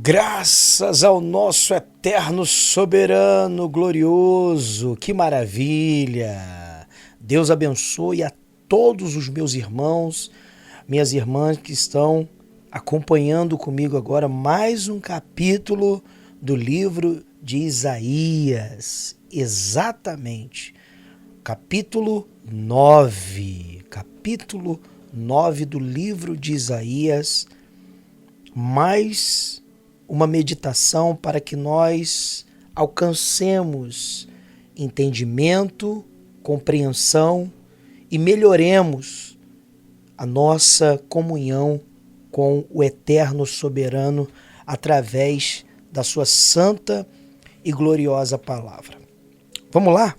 Graças ao nosso eterno soberano glorioso, que maravilha! Deus abençoe a todos os meus irmãos, minhas irmãs que estão acompanhando comigo agora mais um capítulo do livro de Isaías. Exatamente, capítulo 9 do livro de Isaías, mais uma meditação para que nós alcancemos entendimento, compreensão e melhoremos a nossa comunhão com o Eterno Soberano através da sua santa e gloriosa palavra. Vamos lá?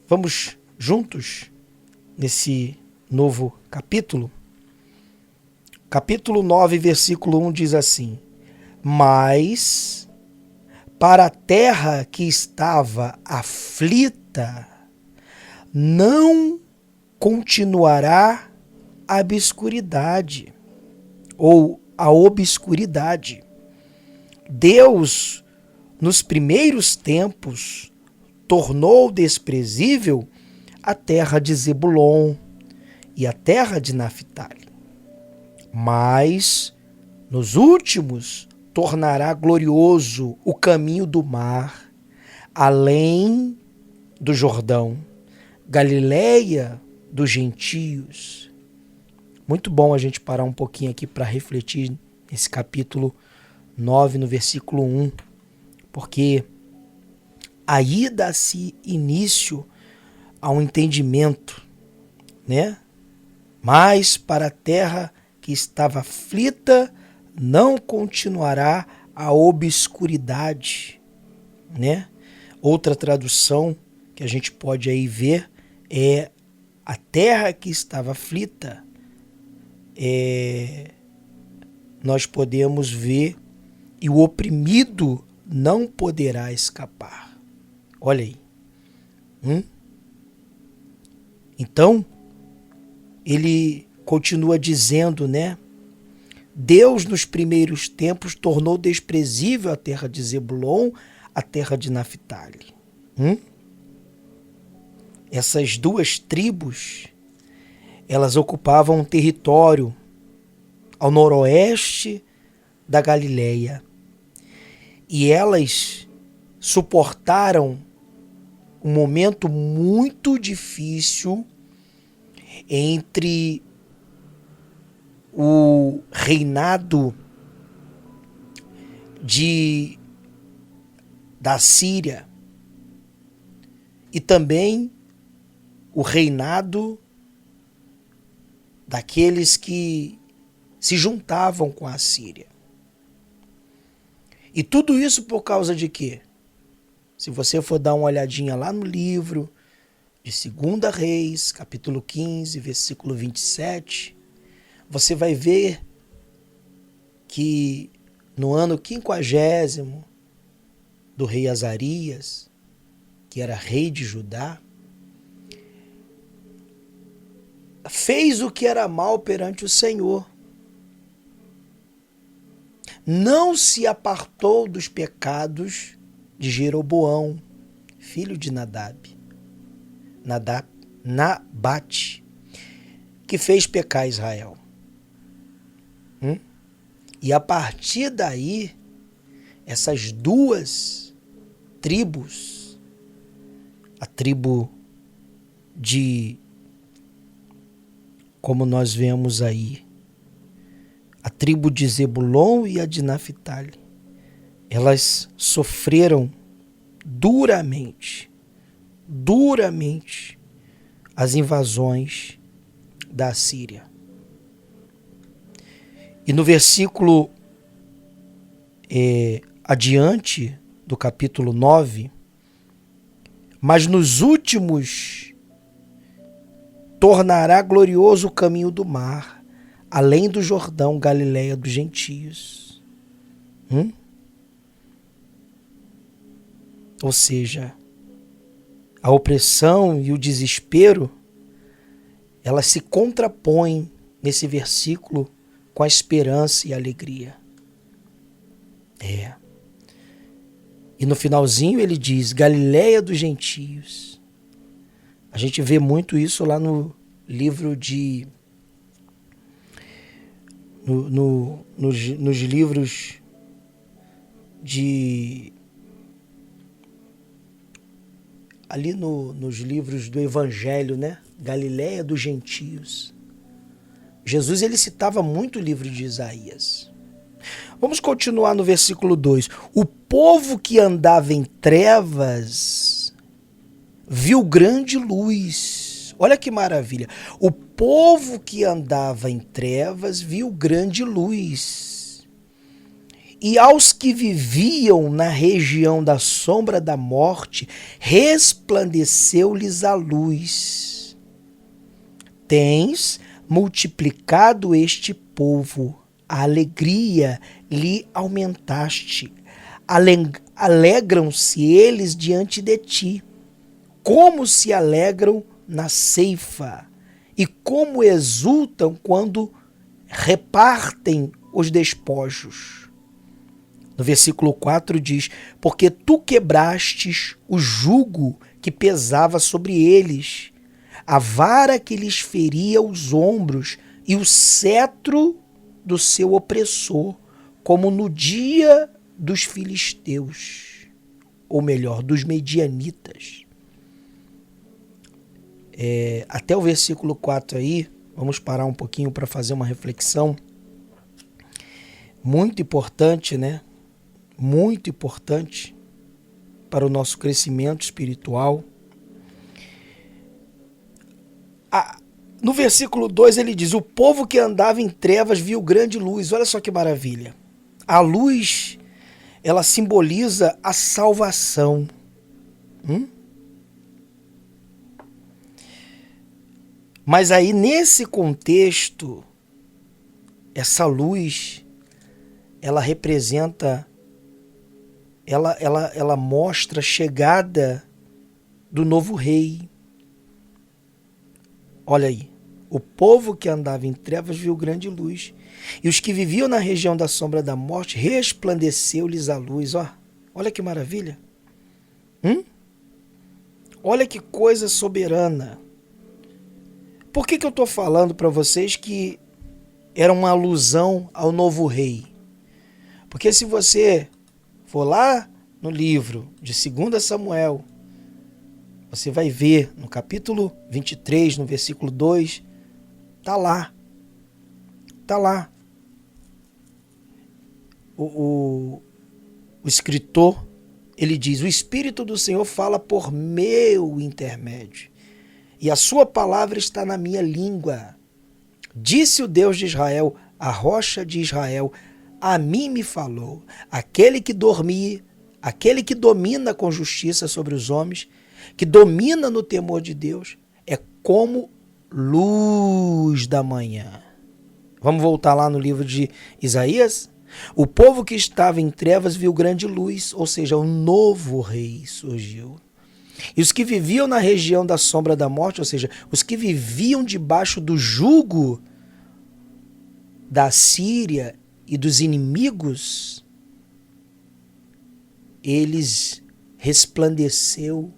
Vamos juntos nesse novo capítulo? Capítulo 9, versículo 1 diz assim: Mas para a terra que estava aflita, não continuará a obscuridade, ou a obscuridade. Deus, nos primeiros tempos, tornou desprezível a terra de Zebulon e a terra de Naftali. Mas, nos últimos, tornará glorioso o caminho do mar, além do Jordão, Galileia dos gentios. Muito bom a gente parar um pouquinho aqui para refletir nesse capítulo 9, no versículo 1, porque aí dá-se início a um entendimento, né? Mas para a terra que estava aflita, não continuará a obscuridade, né? Outra tradução que a gente pode aí ver é a terra que estava aflita. Nós podemos ver e o oprimido não poderá escapar. Olha aí. Então, ele continua dizendo, né? Deus, nos primeiros tempos, tornou desprezível a terra de Zebulon, a terra de Naftali. Essas duas tribos, elas ocupavam um território ao noroeste da Galileia. E elas suportaram um momento muito difícil entre o reinado da Síria e também o reinado daqueles que se juntavam com a Síria. E tudo isso por causa de quê? Se você for dar uma olhadinha lá no livro de 2 Reis, capítulo 15, versículo 27, você vai ver que no ano 50º do rei Azarias, que era rei de Judá, fez o que era mal perante o Senhor. Não se apartou dos pecados de Jeroboão, filho de Nabate, que fez pecar Israel. E a partir daí, essas duas tribos, a tribo de, como nós vemos aí, a tribo de Zebulon e a de Naftali, elas sofreram duramente as invasões da Síria. E no versículo adiante do capítulo 9, mas nos últimos tornará glorioso o caminho do mar, além do Jordão, Galileia dos gentios. Ou seja, a opressão e o desespero, elas se contrapõem nesse versículo com a esperança e a alegria. É. E no finalzinho ele diz, Galileia dos gentios. A gente vê muito isso lá no livro de... nos livros de... ali nos livros do Evangelho, né? Galileia dos gentios. Jesus, ele citava muito o livro de Isaías. Vamos continuar no versículo 2. O povo que andava em trevas viu grande luz. Olha que maravilha. O povo que andava em trevas viu grande luz. E aos que viviam na região da sombra da morte, resplandeceu-lhes a luz. Tens multiplicado este povo, a alegria lhe aumentaste. Alegram-se eles diante de ti, como se alegram na ceifa, e como exultam quando repartem os despojos. No versículo 4 diz, porque tu quebrastes o jugo que pesava sobre eles, a vara que lhes feria os ombros e o cetro do seu opressor, como no dia dos filisteus, ou melhor, dos medianitas. Até o versículo 4 aí, vamos parar um pouquinho para fazer uma reflexão. Muito importante, né? Muito importante para o nosso crescimento espiritual. No versículo 2 ele diz, o povo que andava em trevas viu grande luz. Olha só que maravilha. A luz, ela simboliza a salvação. Mas aí, nesse contexto, essa luz, ela representa, ela mostra a chegada do novo rei. Olha aí. O povo que andava em trevas viu grande luz. E os que viviam na região da sombra da morte, resplandeceu-lhes a luz. Olha que maravilha. Olha que coisa soberana. Por que eu estou falando para vocês que era uma alusão ao novo rei? Porque se você for lá no livro de 2 Samuel, você vai ver no capítulo 23, no versículo 2, tá lá. O escritor, ele diz, o Espírito do Senhor fala por meu intermédio, e a sua palavra está na minha língua. Disse o Deus de Israel, a rocha de Israel, a mim me falou, aquele que domina com justiça sobre os homens, que domina no temor de Deus, é como luz da manhã. Vamos voltar lá no livro de Isaías? O povo que estava em trevas viu grande luz, ou seja, um novo rei surgiu. E os que viviam na região da sombra da morte, ou seja, os que viviam debaixo do jugo da Síria e dos inimigos, eles resplandeceu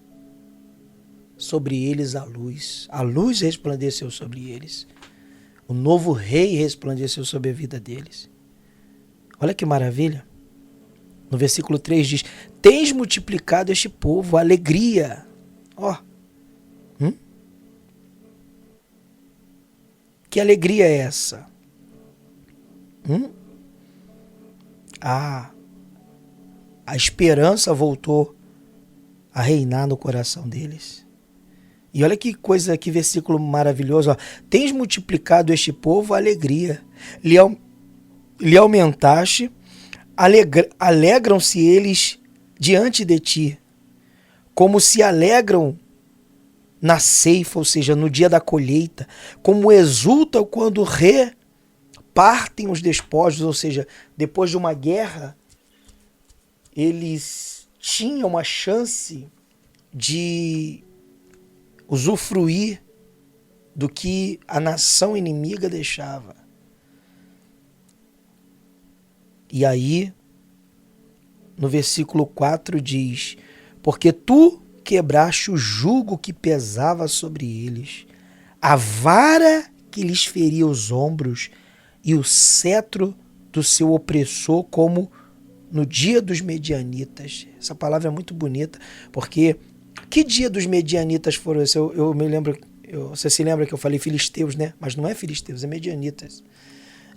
sobre eles a luz resplandeceu sobre eles, o novo rei resplandeceu sobre a vida deles. Olha que maravilha. No versículo 3 diz, tens multiplicado este povo, a alegria. Que alegria é essa? A esperança voltou a reinar no coração deles. E olha que coisa, que versículo maravilhoso. Tens multiplicado este povo a alegria, lhe aumentaste, alegram-se eles diante de ti, como se alegram na ceifa, ou seja, no dia da colheita, como exultam quando repartem os despojos, ou seja, depois de uma guerra, eles tinham uma chance de usufruir do que a nação inimiga deixava. E aí, no versículo 4 diz: porque tu quebraste o jugo que pesava sobre eles, a vara que lhes feria os ombros e o cetro do seu opressor, como no dia dos medianitas. Essa palavra é muito bonita, porque que dia dos medianitas foram esse? Eu me lembro, você se lembra que eu falei filisteus, né? Mas não é filisteus, é medianitas.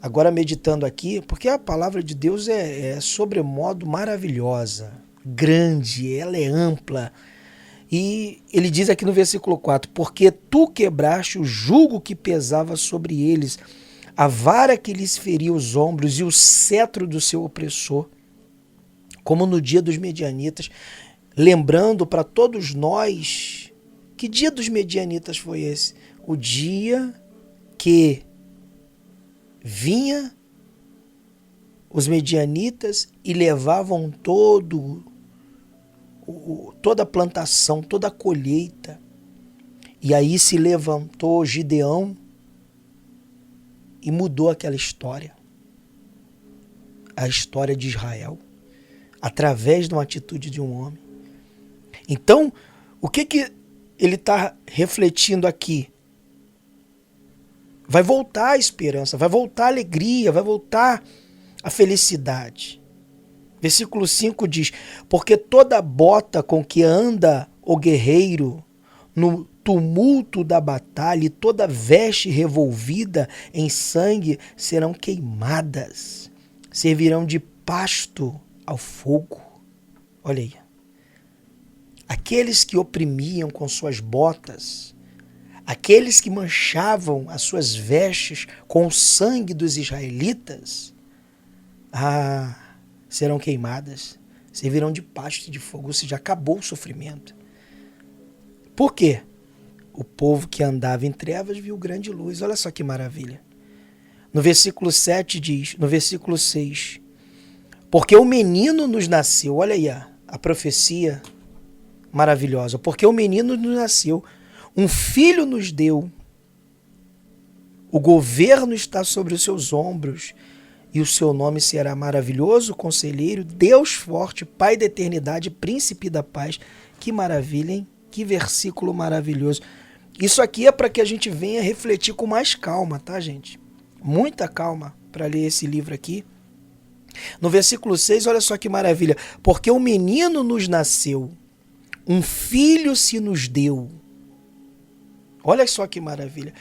Agora meditando aqui, porque a palavra de Deus é sobremodo maravilhosa, grande, ela é ampla. E ele diz aqui no versículo 4, porque tu quebraste o jugo que pesava sobre eles, a vara que lhes feria os ombros e o cetro do seu opressor, como no dia dos medianitas, lembrando para todos nós, que dia dos medianitas foi esse? O dia que vinha os medianitas e levavam toda a plantação, toda a colheita. E aí se levantou Gideão e mudou aquela história. A história de Israel, através de uma atitude de um homem. Então, o que ele está refletindo aqui? Vai voltar a esperança, vai voltar a alegria, vai voltar a felicidade. Versículo 5 diz: porque toda bota com que anda o guerreiro no tumulto da batalha e toda veste revolvida em sangue serão queimadas, servirão de pasto ao fogo. Olha aí. Aqueles que oprimiam com suas botas, aqueles que manchavam as suas vestes com o sangue dos israelitas, serão queimadas, servirão de pasto de fogo, ou seja, acabou o sofrimento. Por quê? O povo que andava em trevas viu grande luz. Olha só que maravilha. No versículo 7 diz, no versículo 6, porque o menino nos nasceu, olha aí a profecia maravilhosa, porque o menino nos nasceu, um filho nos deu, o governo está sobre os seus ombros, e o seu nome será maravilhoso, conselheiro, Deus forte, Pai da eternidade, príncipe da paz. Que maravilha, hein? Que versículo maravilhoso. Isso aqui é para que a gente venha refletir com mais calma, tá, gente? Muita calma para ler esse livro aqui. No versículo 6, olha só que maravilha. Porque um menino nos nasceu, um filho se nos deu. Olha só que maravilha.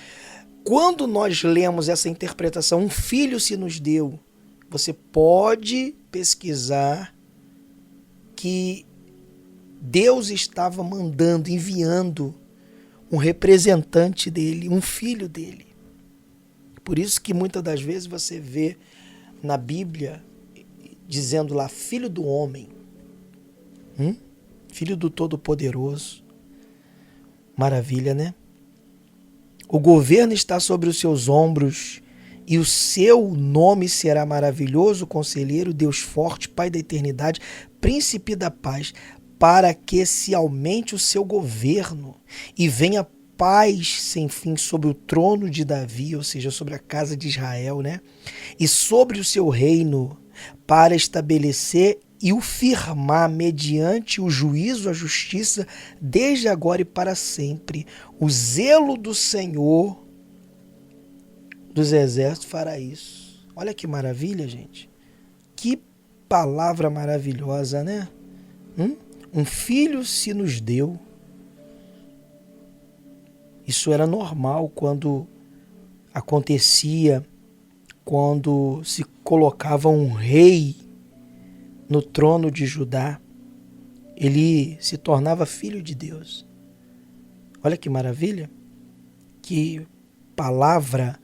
Quando nós lemos essa interpretação, um filho se nos deu, você pode pesquisar que Deus estava mandando, enviando um representante dele, um filho dele. Por isso que muitas das vezes você vê na Bíblia dizendo lá, filho do homem, filho do Todo-Poderoso. Maravilha, né? O governo está sobre os seus ombros e o seu nome será maravilhoso, conselheiro, Deus forte, Pai da eternidade, príncipe da paz, para que se aumente o seu governo e venha paz sem fim sobre o trono de Davi, ou seja, sobre a casa de Israel, né? E sobre o seu reino, para estabelecer e o firmar mediante o juízo, a justiça, desde agora e para sempre. O zelo do Senhor dos exércitos fará isso. Olha que maravilha, gente. Que palavra maravilhosa, né? Um filho se nos deu. Isso era normal quando acontecia, quando se colocava um rei no trono de Judá, ele se tornava filho de Deus. Olha que maravilha, que palavra.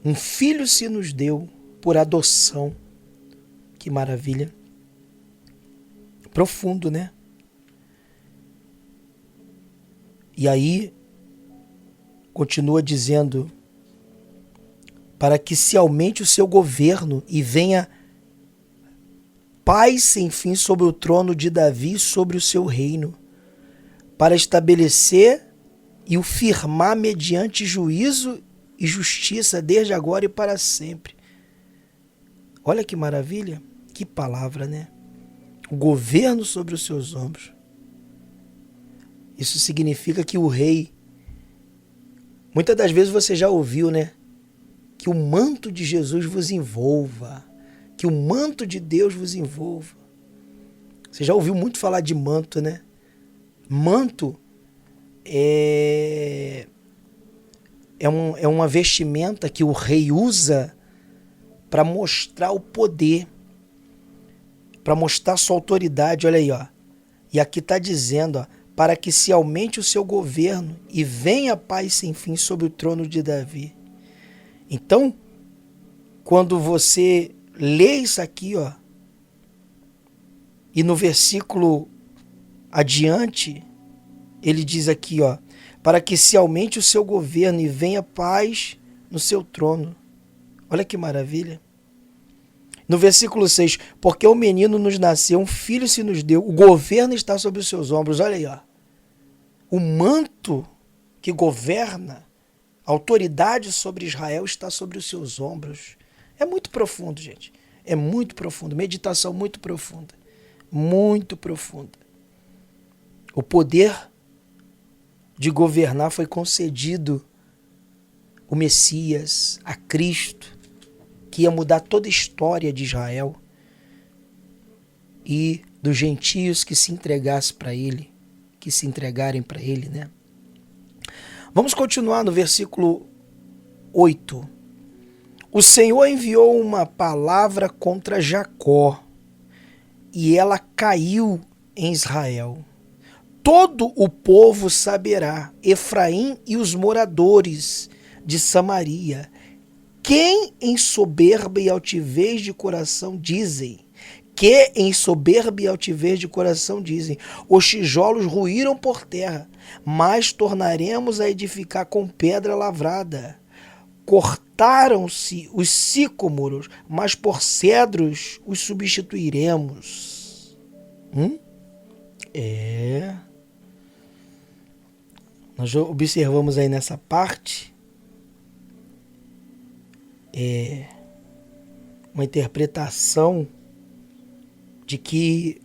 Um filho se nos deu por adoção. Que maravilha. Profundo, né? E aí, continua dizendo, para que se aumente o seu governo e venha paz sem fim sobre o trono de Davi e sobre o seu reino, para estabelecer e o firmar mediante juízo e justiça desde agora e para sempre. Olha que maravilha, que palavra, né? O governo sobre os seus ombros. Isso significa que o rei, muitas das vezes você já ouviu, né? Que o manto de Jesus vos envolva, que o manto de Deus vos envolva. Você já ouviu muito falar de manto, né? Manto é uma vestimenta que o rei usa para mostrar o poder, para mostrar sua autoridade. Olha aí, ó. E aqui está dizendo, ó, para que se aumente o seu governo e venha a paz sem fim sobre o trono de Davi. Então, quando você lê isso aqui, ó, e no versículo adiante, ele diz aqui, ó, para que se aumente o seu governo e venha paz no seu trono. Olha que maravilha. No versículo 6, porque o menino nos nasceu, um filho se nos deu, o governo está sobre os seus ombros. Olha aí, ó. O manto que governa, a autoridade sobre Israel está sobre os seus ombros. É muito profundo, gente. É muito profundo. Meditação muito profunda. Muito profunda. O poder de governar foi concedido o Messias, a Cristo, que ia mudar toda a história de Israel e dos gentios que se entregassem para ele, que se entregarem para ele, né? Vamos continuar no versículo 8. O Senhor enviou uma palavra contra Jacó e ela caiu em Israel. Todo o povo saberá, Efraim e os moradores de Samaria, quem em soberba e altivez de coração dizem, os tijolos ruíram por terra, mas tornaremos a edificar com pedra lavrada. Cortaram-se os sicômoros, mas por cedros os substituiremos. Nós observamos aí nessa parte uma interpretação de que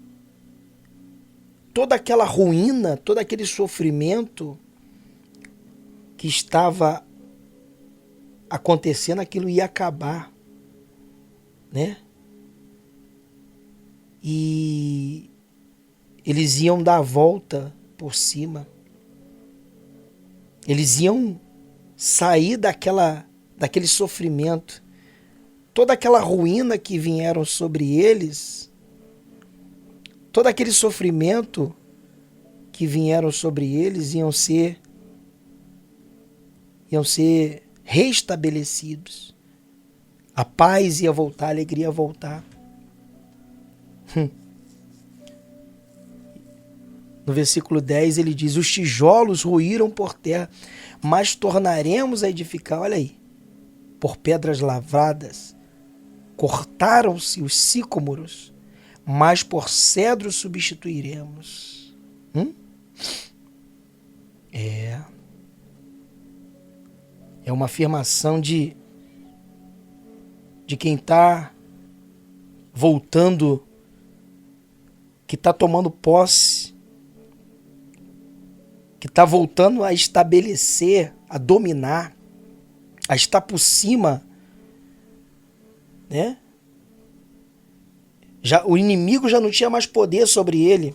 toda aquela ruína, todo aquele sofrimento que estava acontecendo, aquilo ia acabar, né? E eles iam dar a volta por cima. Eles iam sair daquele sofrimento. Toda aquela ruína que vieram sobre eles, todo aquele sofrimento que vieram sobre eles iam ser restabelecidos. A paz ia voltar, a alegria ia voltar. No versículo 10 ele diz, os tijolos ruíram por terra, mas tornaremos a edificar, olha aí, por pedras lavradas. Cortaram-se os sicômoros, mas por cedros substituiremos. É uma afirmação de quem está voltando, que está tomando posse, que está voltando a estabelecer, a dominar, a estar por cima, né? O inimigo já não tinha mais poder sobre ele.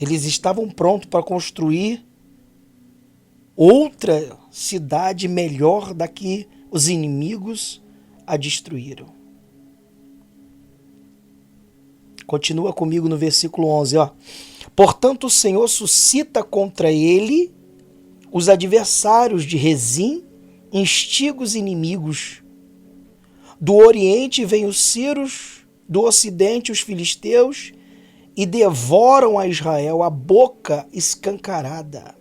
Eles estavam prontos para construir outra cidade melhor da que os inimigos a destruíram. Continua comigo no versículo 11, ó. Portanto, o Senhor suscita contra ele os adversários de Rezim, instiga os inimigos. Do oriente vêm os sírios, do ocidente os filisteus, e devoram a Israel a boca escancarada.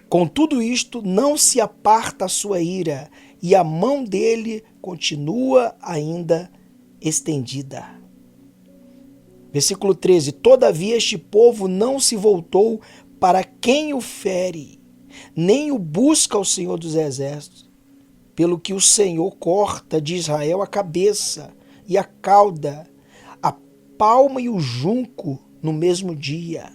Com tudo isto, não se aparta a sua ira, e a mão dele continua ainda estendida. Versículo 13. Todavia este povo não se voltou para quem o fere, nem o busca o Senhor dos Exércitos, pelo que o Senhor corta de Israel a cabeça e a cauda, a palma e o junco no mesmo dia.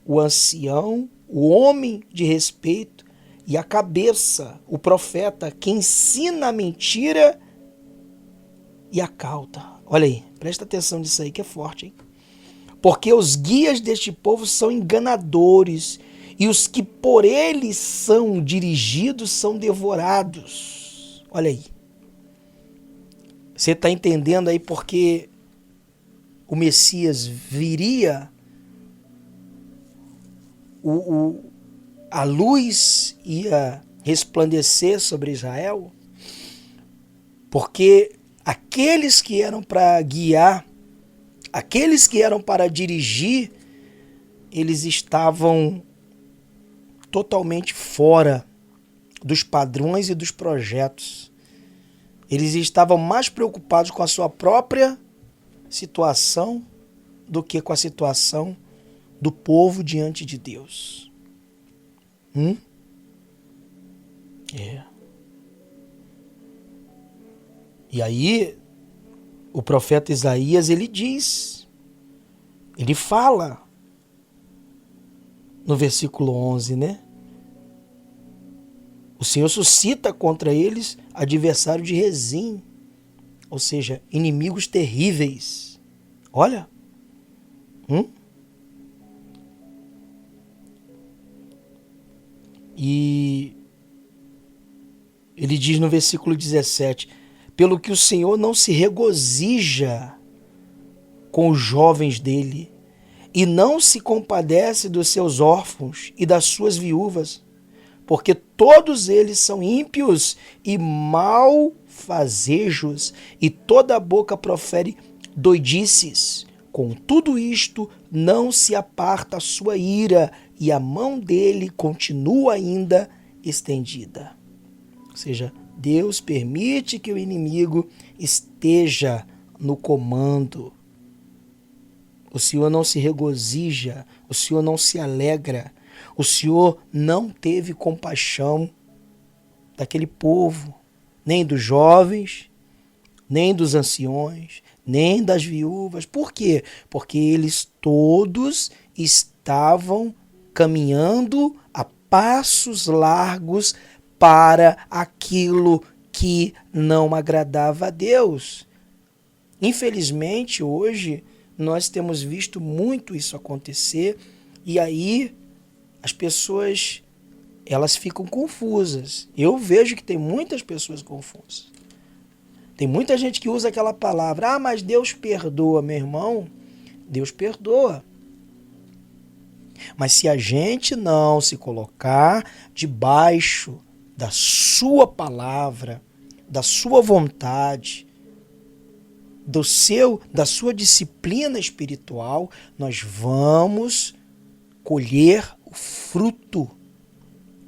O ancião, o homem de respeito, e a cabeça, o profeta, que ensina a mentira e a cauda. Olha aí, presta atenção nisso aí que é forte, hein? Porque os guias deste povo são enganadores, e os que por eles são dirigidos são devorados. Olha aí. Você está entendendo aí porque o Messias viria, a luz ia resplandecer sobre Israel? Porque aqueles que eram para guiar, aqueles que eram para dirigir, eles estavam totalmente fora dos padrões e dos projetos. Eles estavam mais preocupados com a sua própria situação do que com a situação do povo diante de Deus. E aí, o profeta Isaías, ele fala no versículo 11, né? O Senhor suscita contra eles adversário de Rezim, ou seja, inimigos terríveis. Olha. E ele diz no versículo 17, pelo que o Senhor não se regozija com os jovens dele, e não se compadece dos seus órfãos e das suas viúvas, porque todos eles são ímpios e malfazejos, e toda a boca profere doidices. Com tudo isto, não se aparta a sua ira, e a mão dele continua ainda estendida. Ou seja, Deus permite que o inimigo esteja no comando. O Senhor não se regozija, o Senhor não se alegra, o Senhor não teve compaixão daquele povo, nem dos jovens, nem dos anciões, nem das viúvas. Por quê? Porque eles todos estavam caminhando a passos largos para aquilo que não agradava a Deus. Infelizmente, hoje, nós temos visto muito isso acontecer, e aí as pessoas, elas ficam confusas. Eu vejo que tem muitas pessoas confusas. Tem muita gente que usa aquela palavra, mas Deus perdoa, meu irmão. Deus perdoa. Mas se a gente não se colocar debaixo da sua palavra, da sua vontade, da sua disciplina espiritual, nós vamos colher o fruto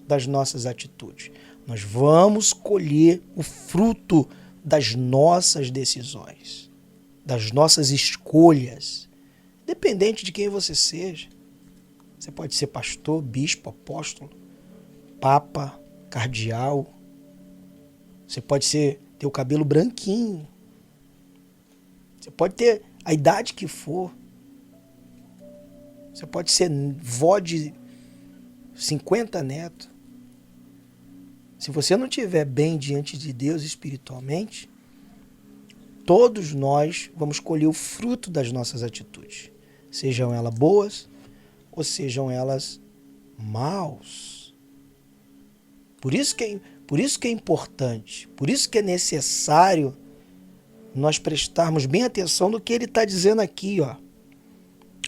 das nossas atitudes. Nós vamos colher o fruto das nossas decisões, das nossas escolhas, independente de quem você seja. Você pode ser pastor, bispo, apóstolo, papa, cardeal. Você pode ter o cabelo branquinho. Você pode ter a idade que for. Você pode ser vó de 50 netos. Se você não estiver bem diante de Deus espiritualmente, todos nós vamos colher o fruto das nossas atitudes. Sejam elas boas ou sejam elas maus. Por isso que é importante, por isso que é necessário nós prestarmos bem atenção no que ele está dizendo aqui, ó.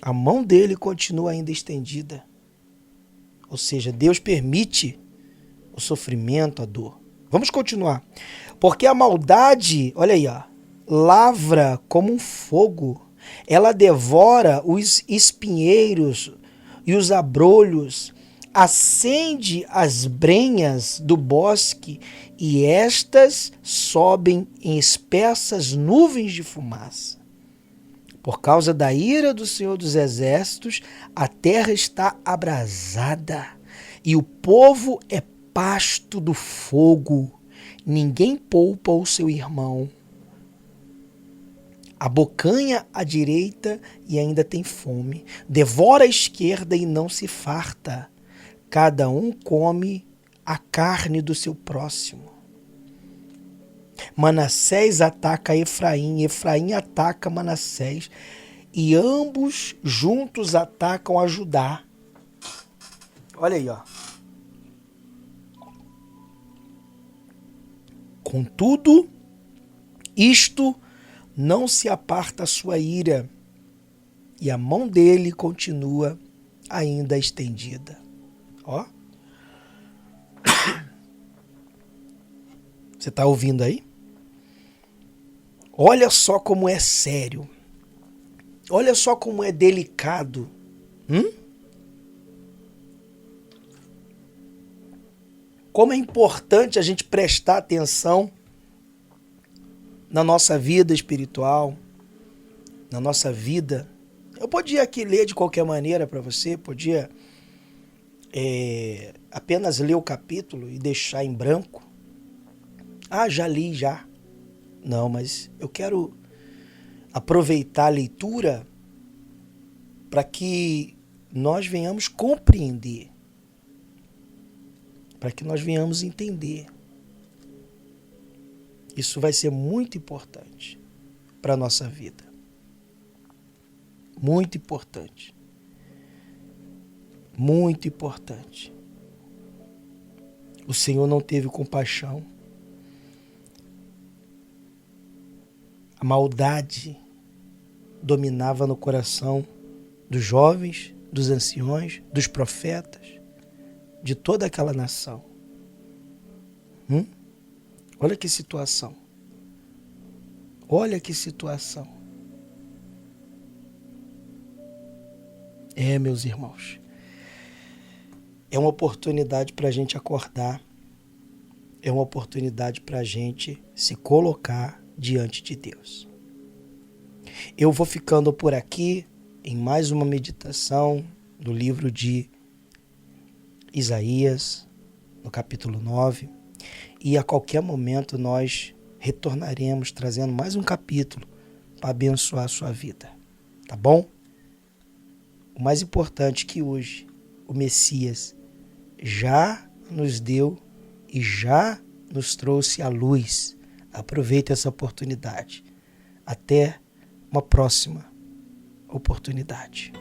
A mão dele continua ainda estendida. Ou seja, Deus permite o sofrimento, a dor. Vamos continuar. Porque a maldade, olha aí, ó, lavra como um fogo. Ela devora os espinheiros e os abrolhos, acende as brenhas do bosque, e estas sobem em espessas nuvens de fumaça. Por causa da ira do Senhor dos Exércitos, a terra está abrasada, E o povo é pasto do fogo. Ninguém poupa o seu irmão. Abocanha à direita e ainda tem fome. Devora à esquerda e não se farta. Cada um come a carne do seu próximo. Manassés ataca Efraim, Efraim ataca Manassés, e ambos juntos atacam a Judá. Olha aí, ó. Contudo, isto não se aparta a sua ira, e a mão dele continua ainda estendida. Ó. Você está ouvindo aí? Olha só como é sério. Olha só como é delicado. Como é importante a gente prestar atenção na nossa vida espiritual, na nossa vida. Eu podia aqui ler de qualquer maneira para você, podia apenas ler o capítulo e deixar em branco. Ah, já li, já. Não, mas eu quero aproveitar a leitura para que nós venhamos compreender, para que nós venhamos entender. Isso vai ser muito importante para a nossa vida. Muito importante. Muito importante. O Senhor não teve compaixão. A maldade dominava no coração dos jovens, dos anciões, dos profetas, de toda aquela nação. Olha que situação. Olha que situação. Meus irmãos, é uma oportunidade para a gente acordar, é uma oportunidade para a gente se colocar diante de Deus. Eu vou ficando por aqui em mais uma meditação do livro de Isaías, no capítulo 9, e a qualquer momento nós retornaremos trazendo mais um capítulo para abençoar a sua vida, tá bom? O mais importante é que hoje o Messias já nos deu e já nos trouxe a luz. Aproveite essa oportunidade. Até uma próxima oportunidade.